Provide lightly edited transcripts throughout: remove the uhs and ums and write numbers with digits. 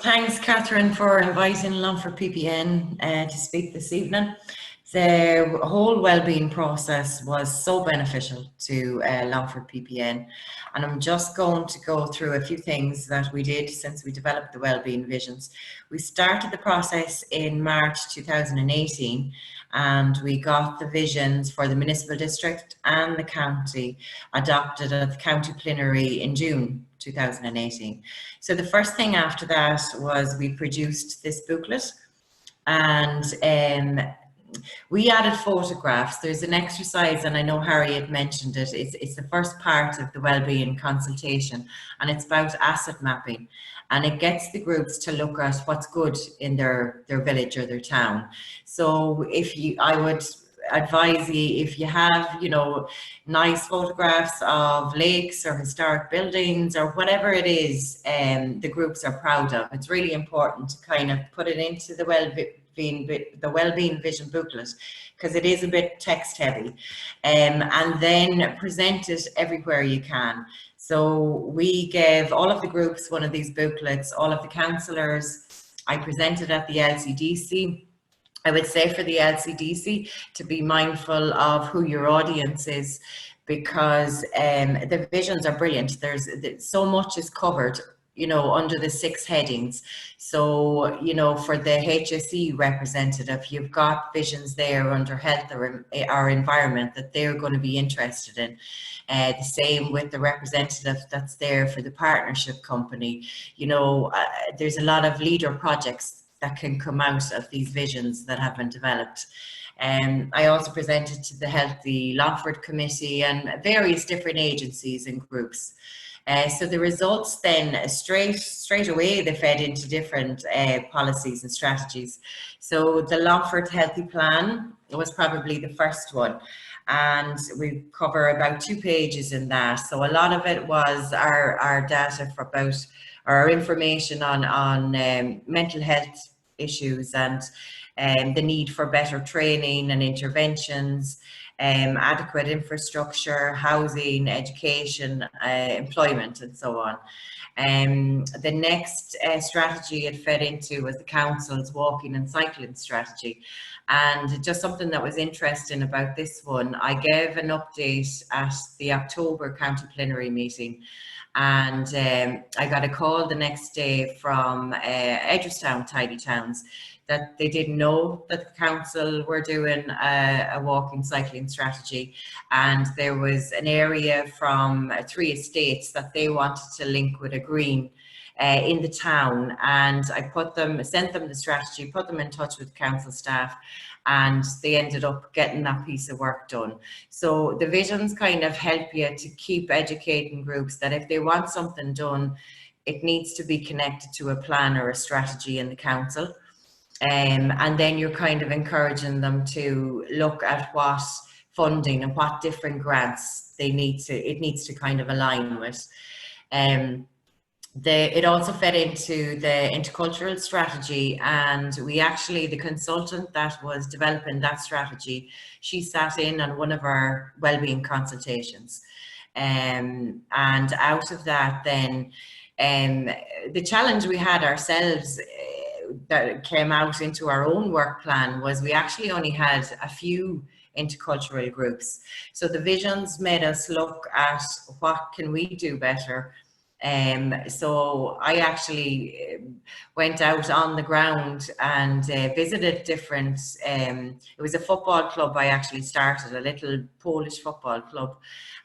Thanks, Catherine, for inviting Longford PPN to speak this evening. The whole wellbeing process was so beneficial to Longford PPN, and I'm just going to go through a few things that we did since we developed the wellbeing visions. We started the process in March 2018, and we got the visions for the municipal district and the county adopted at the county plenary in June 2018. So the first thing after that was we produced this booklet, and we added photographs. There's an exercise, and I know Harry had mentioned it. It's the first part of the wellbeing consultation, and it's about asset mapping. And it gets the groups to look at what's good in their village or their town. So I would advise you, if you have, nice photographs of lakes or historic buildings or whatever it is, the groups are proud of. It's really important to kind of put it into the Wellbeing Vision booklet, because it is a bit text heavy, and then present it everywhere you can. So we gave all of the groups one of these booklets, all of the councillors. I presented at the LCDC. I would say for the LCDC to be mindful of who your audience is, because the visions are brilliant. There's so much is covered, under the 6 headings. So, for the HSE representative, you've got visions there under health or environment that they're going to be interested in. The same with the representative that's there for the partnership company. There's a lot of leader projects that can come out of these visions that have been developed. I also presented to the Healthy Longford Committee and various different agencies and groups. So the results then straight away, they fed into different policies and strategies. So the Longford Healthy Plan was probably the first one, and we cover about 2 pages in that. So a lot of it was our data for about our information on mental health issues and the need for better training and interventions, adequate infrastructure, housing, education, employment, and so on. The next strategy it fed into was the council's walking and cycling strategy. And just something that was interesting about this one, I gave an update at the October county plenary meeting, and I got a call the next day from Edgeworthstown Tidy Towns that they didn't know that the council were doing a walking cycling strategy, and there was an area from 3 estates that they wanted to link with a green in the town, and I sent them the strategy, put them in touch with council staff, and they ended up getting that piece of work done. So the visions kind of help you to keep educating groups that if they want something done, it needs to be connected to a plan or a strategy in the council. And then you're kind of encouraging them to look at what funding and what different grants it needs to kind of align with. It also fed into the intercultural strategy, and the consultant that was developing that strategy, she sat in on one of our wellbeing consultations. And out of that then, the challenge we had ourselves that came out into our own work plan was we actually only had a few intercultural groups. So the visions made us look at what can we do better. So I actually went out on the ground and visited different, it was a football club I actually started, a little Polish football club.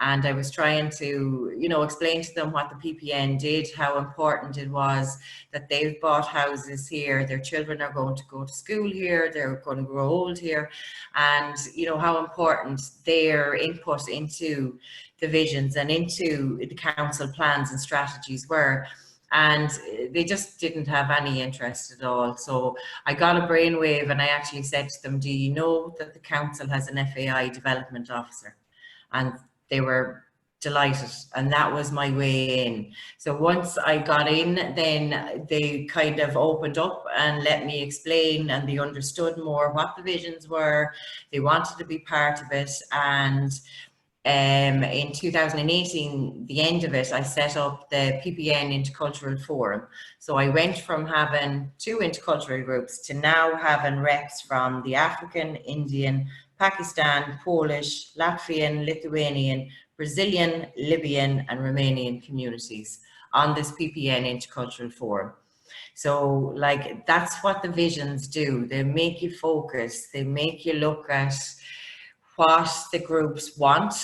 And I was trying to, explain to them what the PPN did, how important it was that they've bought houses here, their children are going to go to school here, they're going to grow old here, and, how important their input into the visions and into the council plans and strategies were. And they just didn't have any interest at all. So I got a brainwave and I actually said to them, do you know that the council has an FAI development officer? And they were delighted, and that was my way in. So once I got in, then they kind of opened up and let me explain, and they understood more what the visions were. They wanted to be part of it, and in 2018, the end of it, I set up the PPN Intercultural Forum. So I went from having 2 intercultural groups to now having reps from the African, Indian, Pakistan, Polish, Latvian, Lithuanian, Brazilian, Libyan and Romanian communities on this PPN Intercultural Forum. So like, that's what the visions do. They make you focus, they make you look at what the groups want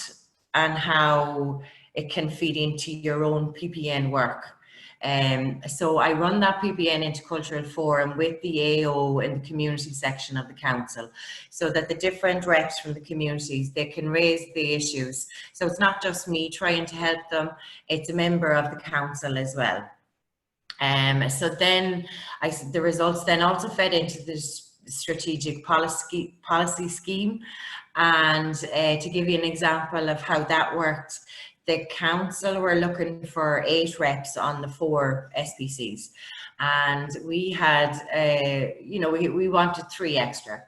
and how it can feed into your own PPN work. So I run that PPN Intercultural Forum with the AO in the community section of the council, so that the different reps from the communities, they can raise the issues. So it's not just me trying to help them, it's a member of the council as well. So then the results then also fed into this strategic policy scheme. And to give you an example of how that worked, the council were looking for 8 reps on the 4 SPCs, and we had, you know, we wanted 3 extra,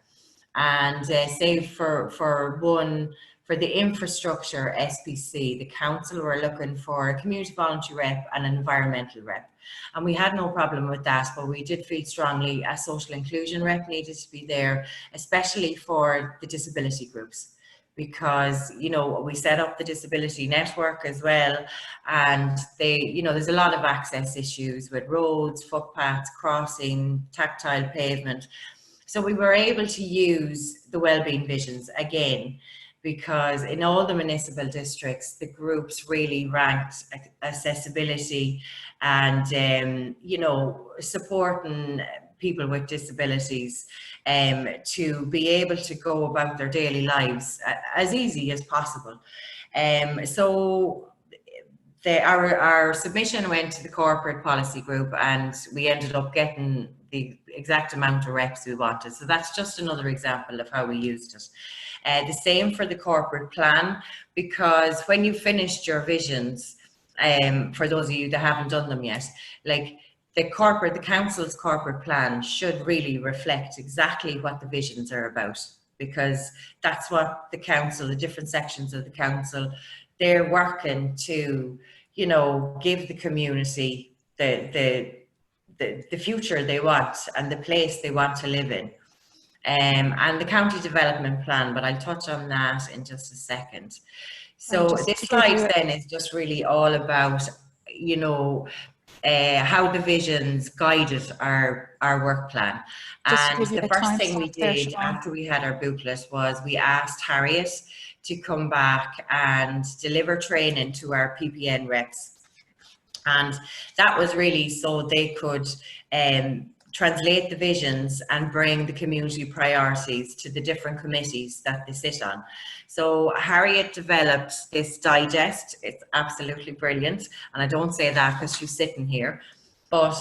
and say for one, for the infrastructure SPC, the council were looking for a community voluntary rep and an environmental rep. And we had no problem with that, but we did feel strongly a social inclusion rep needed to be there, especially for the disability groups, because, you know, we set up the disability network as well, and they, you know, there's a lot of access issues with roads, footpaths, crossing, tactile pavement. So we were able to use the wellbeing visions again, because in all the municipal districts, the groups really ranked accessibility and, you know, supporting people with disabilities to be able to go about their daily lives as easy as possible. So our submission went to the corporate policy group, and we ended up getting the exact amount of reps we wanted. So that's just another example of how we used it. The same for the corporate plan, because when you finished your visions, for those of you that haven't done them yet, like the council's corporate plan should really reflect exactly what the visions are about, because that's what the council, the different sections of the council, they're working to, you know, give the community the future they want and the place they want to live in. And the county development plan, but I'll touch on that in just a second. So this slide then is just really all about, you know, how the visions guided our work plan. And the first thing we did after we had our booklet was we asked Harriet to come back and deliver training to our PPN reps. And that was really so they could translate the visions and bring the community priorities to the different committees that they sit on. So Harriet developed this digest. It's absolutely brilliant. And I don't say that because she's sitting here, but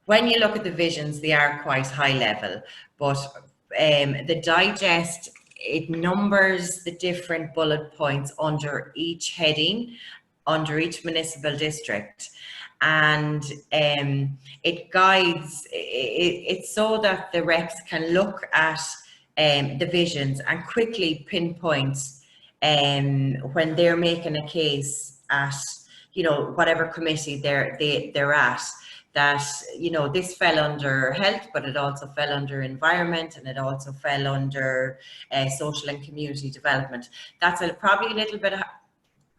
when you look at the visions, they are quite high level, but the digest, it numbers the different bullet points under each heading, under each municipal district. And it guides, it's so that the reps can look at the visions and quickly pinpoint when they're making a case at, you know, whatever committee they're at, that, you know, this fell under health, but it also fell under environment, and it also fell under social and community development. That's probably a little bit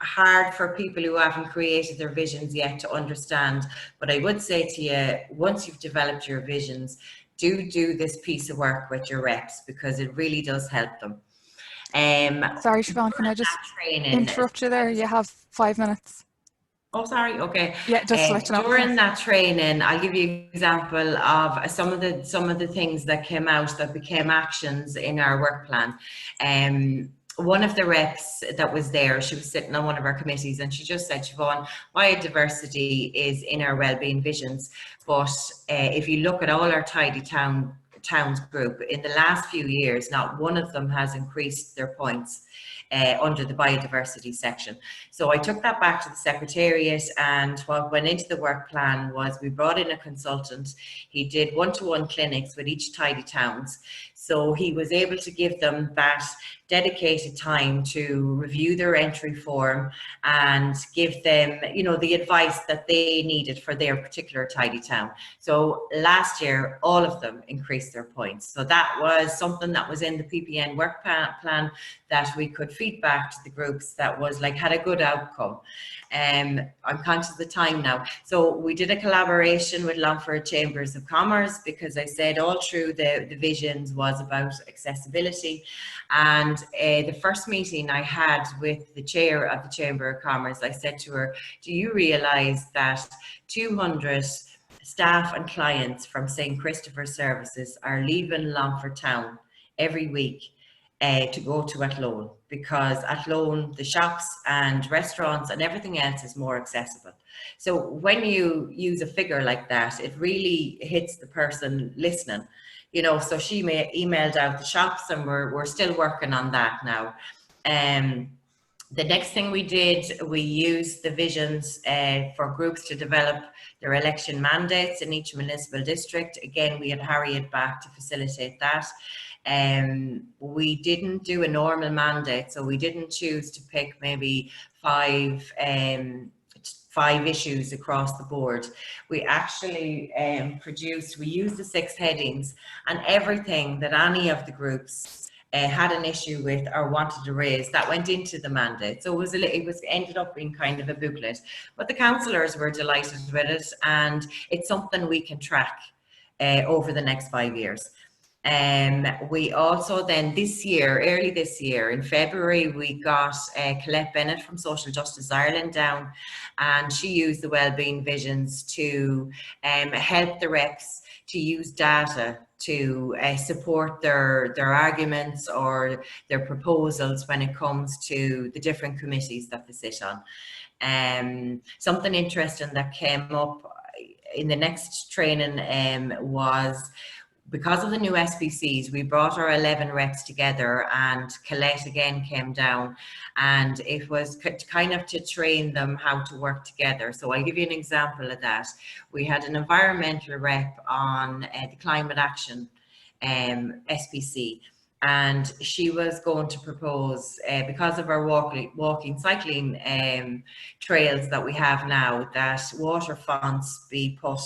hard for people who haven't created their visions yet to understand, but I would say to you, once you've developed your visions, do this piece of work with your reps, because it really does help them. Sorry, Siobhan, can I just interrupt you there? You have 5 minutes. Oh, sorry. Okay. Yeah, just during that training, I'll give you an example of some of the things that came out that became actions in our work plan. One of the reps that was there, she was sitting on one of our committees, and she just said, Siobhan, biodiversity is in our wellbeing visions, but if you look at all our tidy towns group, in the last few years, not one of them has increased their points under the biodiversity section. So I took that back to the Secretariat, and what went into the work plan was we brought in a consultant. He did one-to-one clinics with each tidy towns. So he was able to give them that dedicated time to review their entry form and give them, you know, the advice that they needed for their particular tidy town. So last year, all of them increased their points. So that was something that was in the PPN work plan that we could feed back to the groups that was like, had a good outcome. I'm conscious of the time now. So we did a collaboration with Longford Chambers of Commerce, because I said all through the visions was about accessibility. And the first meeting I had with the chair of the Chamber of Commerce, I said to her, do you realise that 200 staff and clients from St. Christopher Services are leaving Longford Town every week to go to Athlone, because Athlone, the shops and restaurants and everything else is more accessible. So when you use a figure like that, it really hits the person listening, you know. So she emailed out the shops, and we're still working on that now. The next thing we did, we used the visions for groups to develop their election mandates in each municipal district. Again, we had Harriet back to facilitate that. We didn't do a normal mandate, so we didn't choose to pick maybe five issues across the board. We actually we used the 6 headings, and everything that any of the groups had an issue with or wanted to raise, that went into the mandate. So it was ended up being kind of a booklet, but the councillors were delighted with it, and it's something we can track over the next 5 years. We also then early this year in February, we got Colette Bennett from Social Justice Ireland down, and she used the Wellbeing Visions to help the reps to use data to support their arguments or their proposals when it comes to the different committees that they sit on. Something interesting that came up in the next training was, because of the new SPCs, we brought our 11 reps together, and Colette again came down, and it was kind of to train them how to work together. So I'll give you an example of that. We had an environmental rep on the climate action SPC, and she was going to propose, because of our walking, cycling trails that we have now, that water fonts be put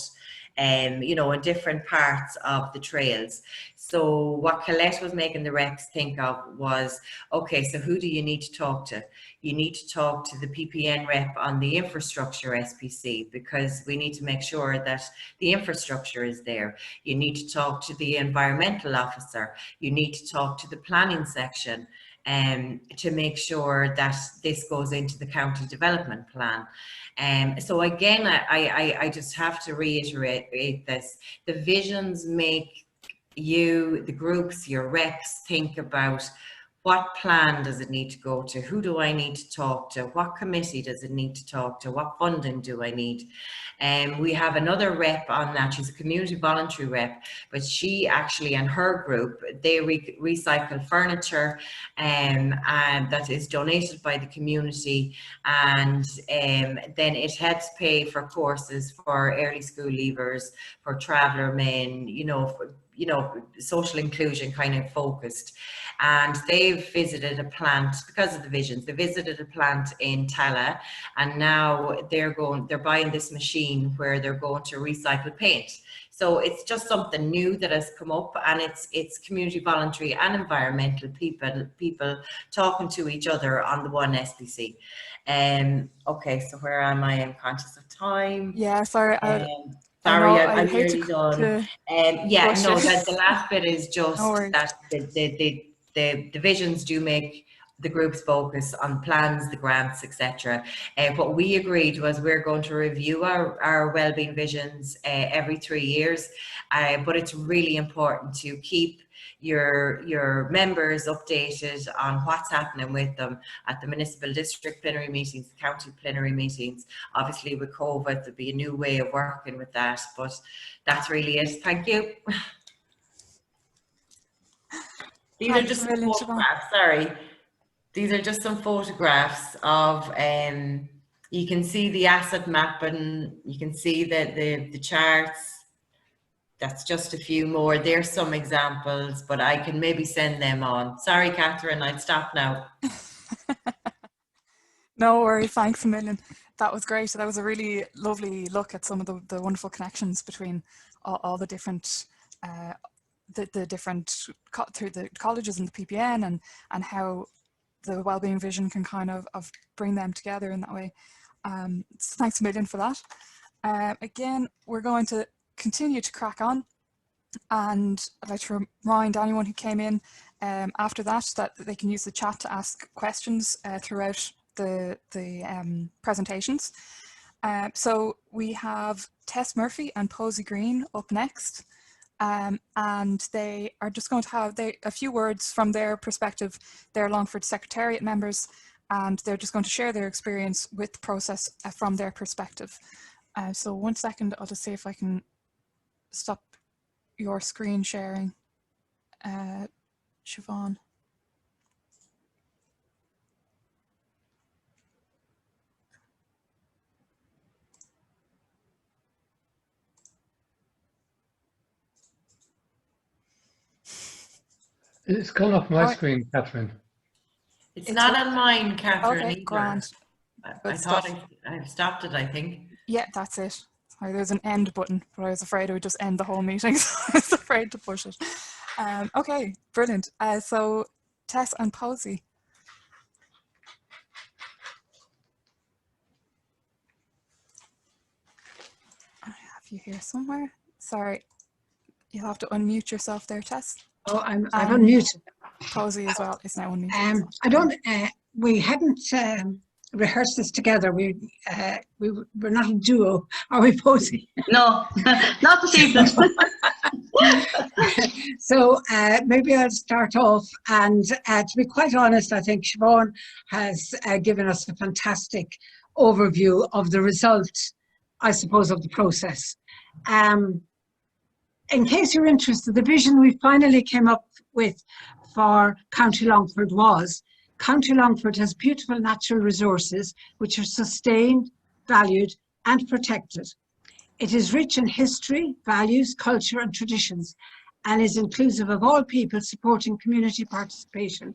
you know, in different parts of the trails. So what Colette was making the reps think of was, okay, so who do you need to talk to? You need to talk to the PPN rep on the infrastructure SPC, because we need to make sure that the infrastructure is there. You need to talk to the environmental officer. You need to talk to the planning section to make sure that this goes into the county development plan. So again, I just have to reiterate this. The visions make you, the groups, your reps, think about what plan does it need to go to? Who do I need to talk to? What committee does it need to talk to? What funding do I need? We have another rep on that. She's a community voluntary rep, but she actually and her group, they recycle furniture and that is donated by the community, and then it helps pay for courses for early school leavers, for traveller men, you know, social inclusion kind of focused. And they've visited a plant, because of the visions, they visited a plant in Tala, and now they're buying this machine where they're going to recycle paint. So it's just something new that has come up, and it's community voluntary and environmental people talking to each other on the one SPC. Okay, so where am I? I'm conscious of time. Yeah, sorry. Sorry, I'm nearly done. Yeah, no, the last bit is just that the visions do make the groups focus on plans, the grants, etc. What we agreed was we're going to review our wellbeing visions every 3 years, but it's really important to keep your members updated on what's happening with them at the municipal district plenary meetings, county plenary meetings. Obviously with COVID, there'll be a new way of working with that, but that's really it. Thank you. These are just some photographs, sorry. These are just some photographs of, you can see the asset mapping, you can see the charts. that's just a few more. There's some examples, but I can maybe send them on. Sorry, Catherine, I'll stop now. No worries, thanks a million. That was great. That was a really lovely look at some of the wonderful connections between all the different through the colleges and the PPN, and how the Wellbeing Vision can kind of bring them together in that way. So thanks a million for that. Again, we're going to continue to crack on, and I'd like to remind anyone who came in after that they can use the chat to ask questions throughout the presentations. So we have Tess Murphy and Pozy Green up next, and they are just going to have a few words from their perspective. They're Longford Secretariat members, and they're just going to share their experience with the process from their perspective. So 1 second, I'll just see if I can stop your screen sharing, Siobhan. It's gone off my screen, Catherine. It's not on mine, Catherine. Okay, either. grand. I thought I've stopped it, I think. Yeah, that's it. Sorry, there's an end button, but I was afraid it would just end the whole meeting, so I was afraid to push it. Okay, brilliant. So Tess and Pozy. I have you here somewhere. Sorry, you'll have to unmute yourself there, Tess. Oh, I've unmuted. Pozy as well is now unmuted. I don't. We hadn't rehearsed this together. We're not a duo, are we, Pozy? No, not this evening. So maybe I'll start off, and to be quite honest, I think Siobhan has given us a fantastic overview of the result, I suppose, of the process. In case you're interested, the vision we finally came up with for County Longford was: County Longford has beautiful natural resources which are sustained, valued and protected. It is rich in history, values, culture and traditions, and is inclusive of all people, supporting community participation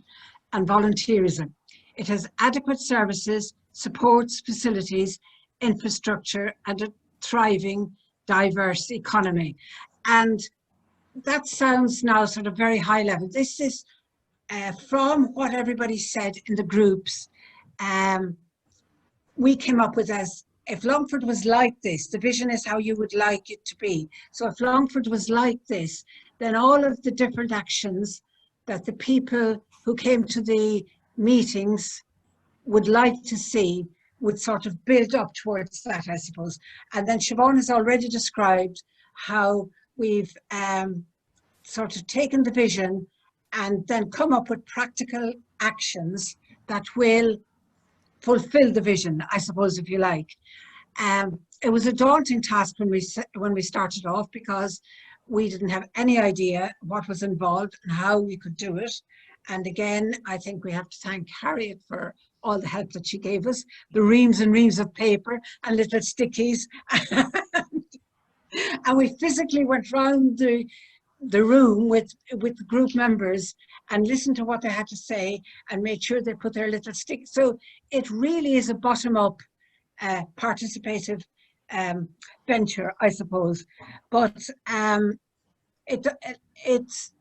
and volunteerism. It has adequate services, supports, facilities, infrastructure and a thriving, diverse economy. And that sounds now sort of very high level. This is from what everybody said in the groups. We came up with as, if Longford was like this, the vision is how you would like it to be. So if Longford was like this, then all of the different actions that the people who came to the meetings would like to see would sort of build up towards that, I suppose. And then Siobhan has already described how we've sort of taken the vision and then come up with practical actions that will fulfill the vision, I suppose, if you like. It was a daunting task when we started off, because we didn't have any idea what was involved and how we could do it. And again, I think we have to thank Harriet for all the help that she gave us, the reams and reams of paper and little stickies. And we physically went round the room with the group members and listened to what they had to say and made sure they put their little stick. So it really is a bottom-up participative venture, I suppose. But it's,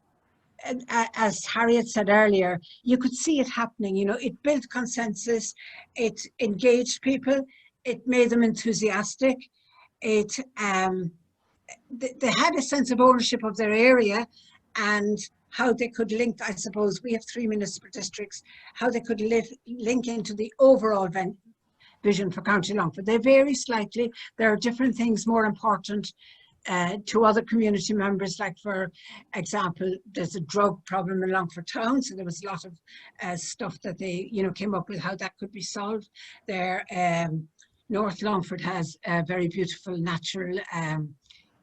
as Harriet said earlier, you could see it happening. You know, it built consensus, it engaged people, it made them enthusiastic. It they had a sense of ownership of their area and how they could link. I suppose we have 3 municipal districts, how they could link into the overall vision for County Longford. They vary slightly. There are different things more important to other community members. Like, for example, there's a drug problem in Longford town, so there was a lot of stuff that they, you know, came up with how that could be solved. There, North Longford has very beautiful natural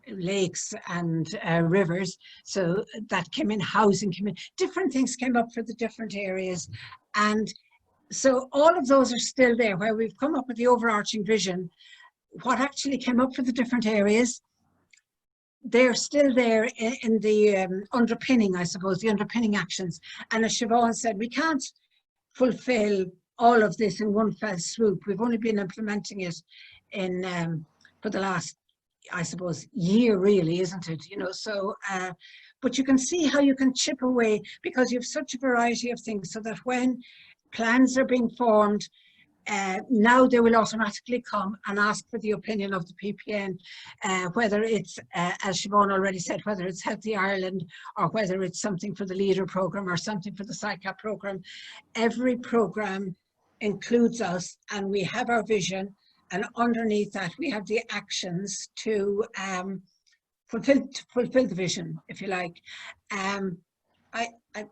lakes and rivers, so that came in. Housing came in, different things came up for the different areas. And so all of those are still there, where we've come up with the overarching vision. What actually came up for the different areas, they're still there in the underpinning, I suppose, the underpinning actions. And as Siobhan said, we can't fulfill all of this in one fell swoop. We've only been implementing it in for the last, I suppose, year, really, isn't it? You know, so but you can see how you can chip away, because you have such a variety of things, so that when plans are being formed, now they will automatically come and ask for the opinion of the PPN, whether it's, as Siobhan already said, whether it's Healthy Ireland, or whether it's something for the LEADER programme or something for the SICAP programme. Every programme includes us, and we have our vision, and underneath that we have the actions to fulfill the vision, if you like.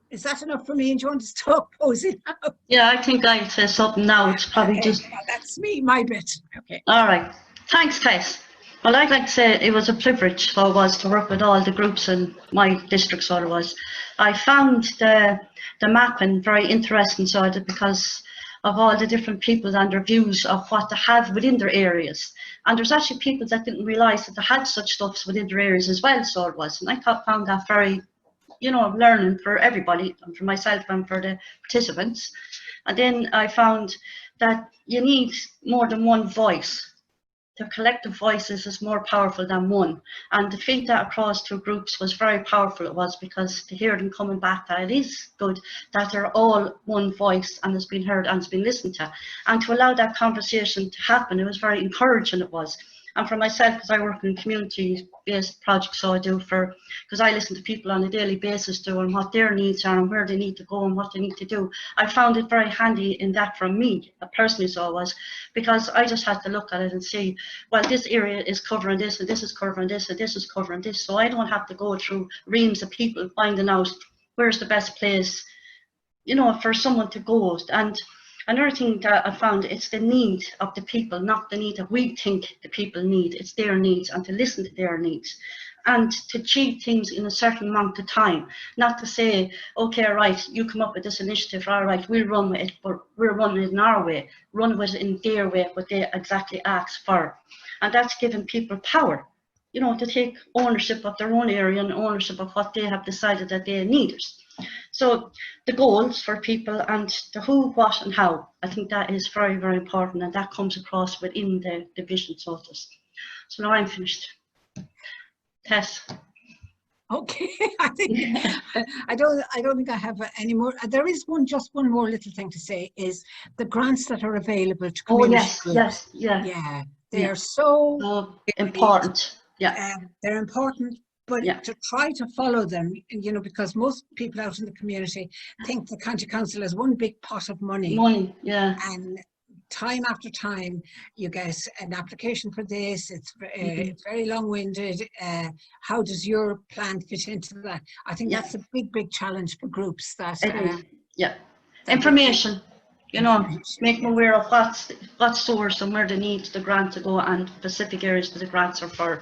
Is that enough for me? And do you want to talk, Pozy, now? Yeah, I think I'll say something now. It's probably Okay, just... well, that's me, my bit. Okay. All right. Thanks, Tess. Well, I'd like to say it was a privilege, so it was, to work with all the groups in my district, so it was. I found the mapping very interesting, so I did, because of all the different people and their views of what they have within their areas. And there's actually people that didn't realise that they had such stuff within their areas as well, so it was. And I found that very, you know, learning for everybody, and for myself and for the participants. And then I found that you need more than one voice. The collective voices is more powerful than one. And to feed that across two groups was very powerful, it was, because to hear them coming back that it is good, that they're all one voice and has been heard and has been listened to. And to allow that conversation to happen, it was very encouraging, it was. And for myself, because I work in community-based projects, so I do, because I listen to people on a daily basis doing what their needs are and where they need to go and what they need to do. I found it very handy in that from me, personally, so it was, because I just had to look at it and see, well, this area is covering this, and this is covering this, and this is covering this. So I don't have to go through reams of people finding out where's the best place, you know, for someone to go. And another thing that I found, it's the need of the people, not the need that we think the people need. It's their needs, and to listen to their needs, and to achieve things in a certain amount of time. Not to say, okay, right, you come up with this initiative, all right, we'll run with it, but we're running it in our way, run with it in their way, what they exactly ask for. And that's giving people power, you know, to take ownership of their own area and ownership of what they have decided that they need. So the goals for people and the who, what and how, I think that is very, very important, and that comes across within the vision sources. So now I'm finished. Tess. Okay, I think I don't think I have any more. There is just one more little thing to say, is the grants that are available to community groups. Yeah, they are so important. Yeah, they're important. But to try to follow them, you know, because most people out in the community think the county council has one big pot of money. And time after time, you get an application for this. It's very long-winded. How does your plan fit into that? I think that's a big challenge for groups. That information. You know, make them aware of what source and where they need the grant to go, and specific areas that the grants are for.